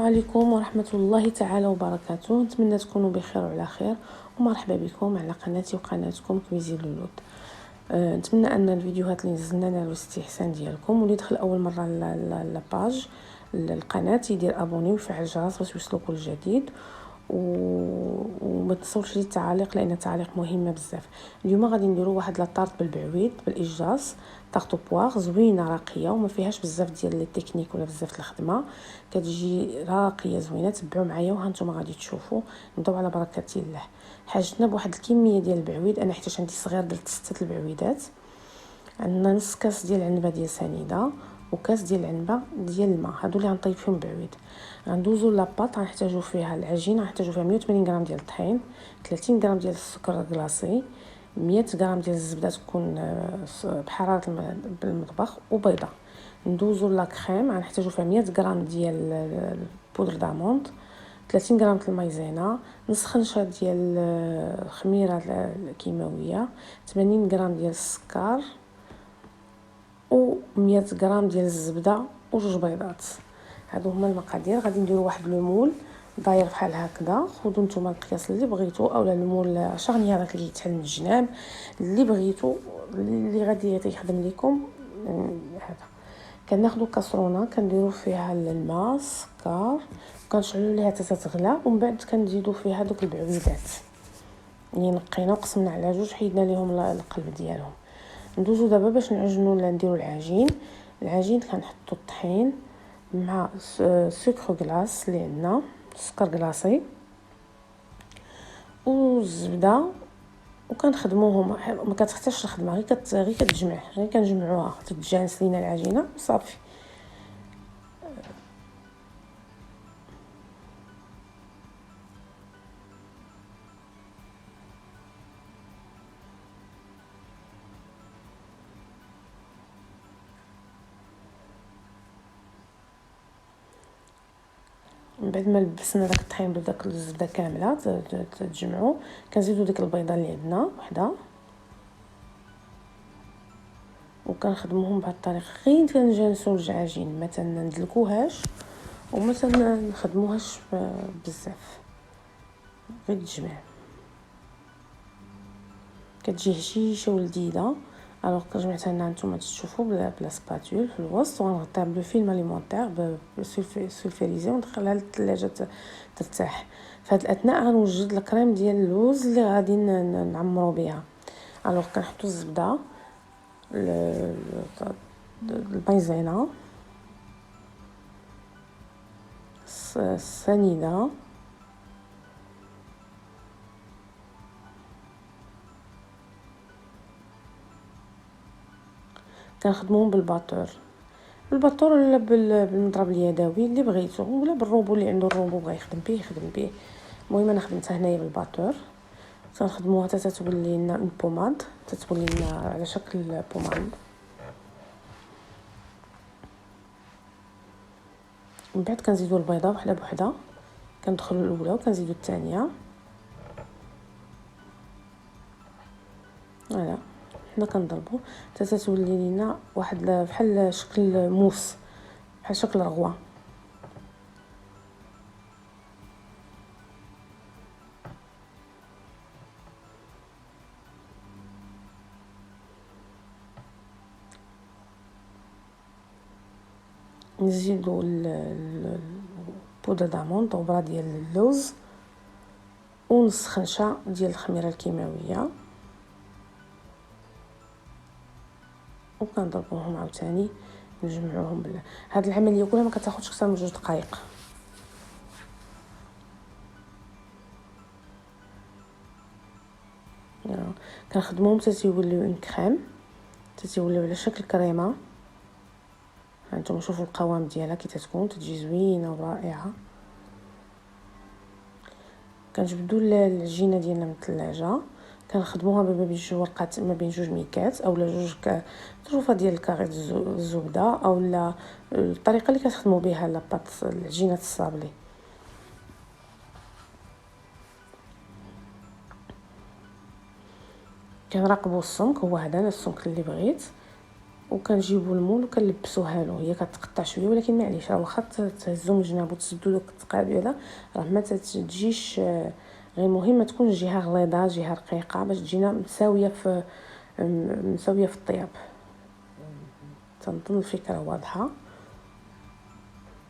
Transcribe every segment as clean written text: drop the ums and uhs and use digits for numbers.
عليكم ورحمة الله تعالى وبركاته. نتمنى تكونوا بخير وعلى خير، ومرحبا بكم على قناتي وقناتكم كويزين لولود. نتمنى ان الفيديوهات اللي نزلنا نالوا الاستحسان ديالكم، واللي دخل اول مره لاباج القناه يدير ابوني ويفعل الجرس باش يوصلوكوا الجديد، وما تنسوش لي التعاليق لان التعاليق مهمه بزاف. اليوم غادي نديروا واحد لاطارت بالبعويد بالاجاص، طارطو بواغ زوينه راقيه وما فيهاش بزاف ديال لي تكنيك ولا بزاف الخدمه، كتجي راقيه زوينه. تبعوا معايا وهانتوما غادي تشوفوا. نبداو على بركه الله. حاجتنا بواحد الكميه ديال البعويد، انا حيت عندي صغير درت 6 البعويدات. عندنا نص كاس ديال العنبه ديال سنيده وكاس ديال العنبه ديال الماء، هادو اللي غنطيب فيهم بعويد. غندوزو لاباط، غنحتاجو فيها العجين، غنحتاجو فيها 180 غرام ديال الطحين، 30 غرام ديال السكر كلاصي، 100 غرام ديال الزبده تكون بحراره المطبخ، وبيضه. ندوزو لا كريم، غنحتاجو فيها 100 غرام ديال بودر داموند، 30 غرام د المايزينا، نص خنشه ديال الخميره الكيماويه، 80 غرام ديال السكر، و 100 غرام ديال الزبده، وجوج بيضات. هادو هما المقادير. غادي نديرو واحد المول داير بحال هكذا. خذوا نتوما القياس اللي بغيتو، اولا المول شغني هذاك اللي يتحل من الجناب اللي بغيتو، اللي غادي يخدم لكم. هذا كناخذوا كاسرونه كنديروا فيها الماء السكر، كنشعلوا ليها حتى تغلى، ومن بعد كنزيدوا فيها دوك البعويدات اللي نقينا وقسمنا على جوج، حيدنا ليهم القلب ديالهم. ندوزو دابا باش نعجنوا ولا نديروا العجين كنحطوا الطحين مع سكر كلاص اللي عندنا، سكر كلاصي، والزبده، وكنخدموهم. ما كتحتاجش الخدمه، غير كتجمع، غير كنجمعوها تتجانس لينا العجينه وصافي. من بعد ما لبسنا داك الطحين بداك الزبده كامله تجمعوا، كنزيدوا ديك البيضه اللي عندنا وحده، وكنخدموهم بهذه الطريقه. غير كنجانسوا العجين، ما تندلكوهاش وما نخدموهاش بزاف، غير تجمع. كتجي هشيشه ولذيذه. الوغ كنجمعتها لنا نتوما تشوفوا بلا سباتول في الوسط، ونغطيها بلوفيلم اليمونتير سولفيريزي وندخلها للثلاجه ترتاح. في هذا الاثناء غنوجد الكريم ديال اللوز اللي غادي نعمرو بها. الوغ كنحطوا الزبده، المايزينا، السنيده، كنخدموهم بالباطور ولا بالمضرب اليدوي اللي بغيتو، ولا بالروبو اللي عنده الروبو بغا يخدم به. المهم انا خدمتها هنايا بالباطور. كنخدموها حتى تولي لنا اون بوماد، تتولي لنا على شكل بوماد. من بعد كنزيدوا البيضه وحده بوحده، كندخلوا الاولى وكنزيدوا الثانيه. فوالا حنا كنضربوا حتى تولي لنا واحد بحال شكل موس، بحال شكل رغوه. نزيدوا البودره داموند وبرا ديال اللوز، ونص خنشه ديال الخميره الكيماويه، وكنضربوهم عاوتاني نجمعوهم هاد العمليه كلها ما كتاخذش اكثر من 2 دقائق. كنخدموهم حتى تيوليو اون كريم، حتى تيوليو على شكل كريمه. هانتوما شوفوا القوام ديالها كي تتكون، تجي زوينه ورائعه. كنجبدوا العجينه ديالنا من الثلاجه، كنخدموها ما بين 2 ورقات، ما بين 2 ميكات اولا 2 طروفه ديال الكاريط الزبده، اولا الطريقه اللي كتخدموا بها لاباط العجينه الصابلي. كنراقبوا السمك، هو هذا السمك اللي بغيت، وكنجيبوا المول وكنلبسوها له. هي كتقطع شويه ولكن معليش، راه واخا تهزو من جناب وتسدو دوك التقابيله راه ما تجيش غير مهم تكون الجهه غليظه جهه رقيقه باش تجينا مساويه في الطياب. تنظن الفكره واضحه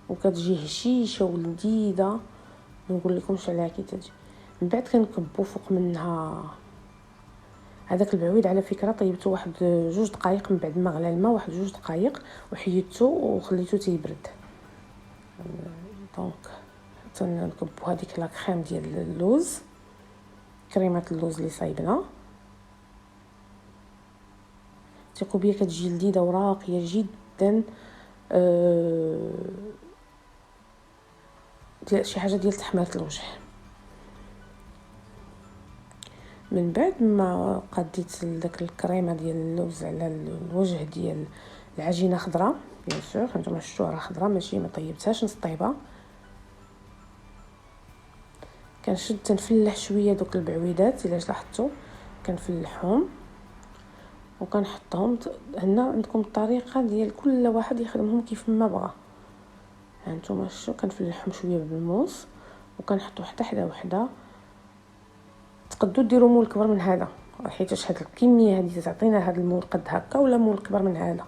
وكتجي هشيشه ولذيذه، ما نقول لكمش عليها كي تجي. من بعد كنكبوا فوق منها هذاك البعويد. على فكره طيبته واحد 2 دقائق من بعد ما غلى الماء، واحد 2 دقائق، وحيدته وخليته تيبرد. دونك تنكبوا هذيك لا كريم ديال اللوز، كريمه اللوز اللي صايبنا. ثقوا بيا كتجي لذيذه وراقيه جدا. ديال شي حاجه ديال تحمير الوجه. من بعد ما قديت داك الكريمه ديال اللوز على الوجه ديال العجينه خضراء، بيان سور نتوما شفتوها راه خضراء ماشي ما طيبتهاش نص طيبه. كنشد تنفلح شويه دوك البعويدات، الا لاحظتوا كنفلحهم وكنحطهم. هنا عندكم الطريقه ديال كل واحد يخدمهم كيف ما بغى. هانتوما شفتوا كنفلحهم شويه بالموس وكنحطوا حتى وحده. تقدروا ديروا مول كبر من هذا، حيت هاد الكميه هذه تعطينا هاد المول قد هكا، ولا مول كبر من هذا.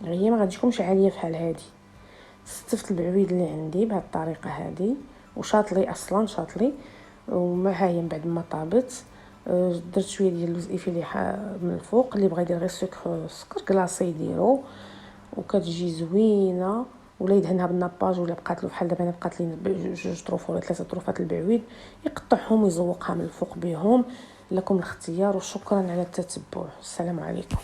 هي ما غتجيكمش عاليه بحال هذه. استفت البعويد اللي عندي بهذه الطريقه هذه وشاطلي اصلا شاطلي. وما هي من بعد ما طابت درت شويه ديال اللوز ايفيلي من الفوق. اللي بغى يدير غير سكر كلاصي يديرو وكتجي زوينه. ولا يدهنها بالناباج، ولا بقات له بحال دابا انا بقات لي 2 طروف ولا 3 طروفات البعويد يقطعهم ويزوقها من الفوق بهم. لكم الاختيار وشكرا على التتبع. السلام عليكم.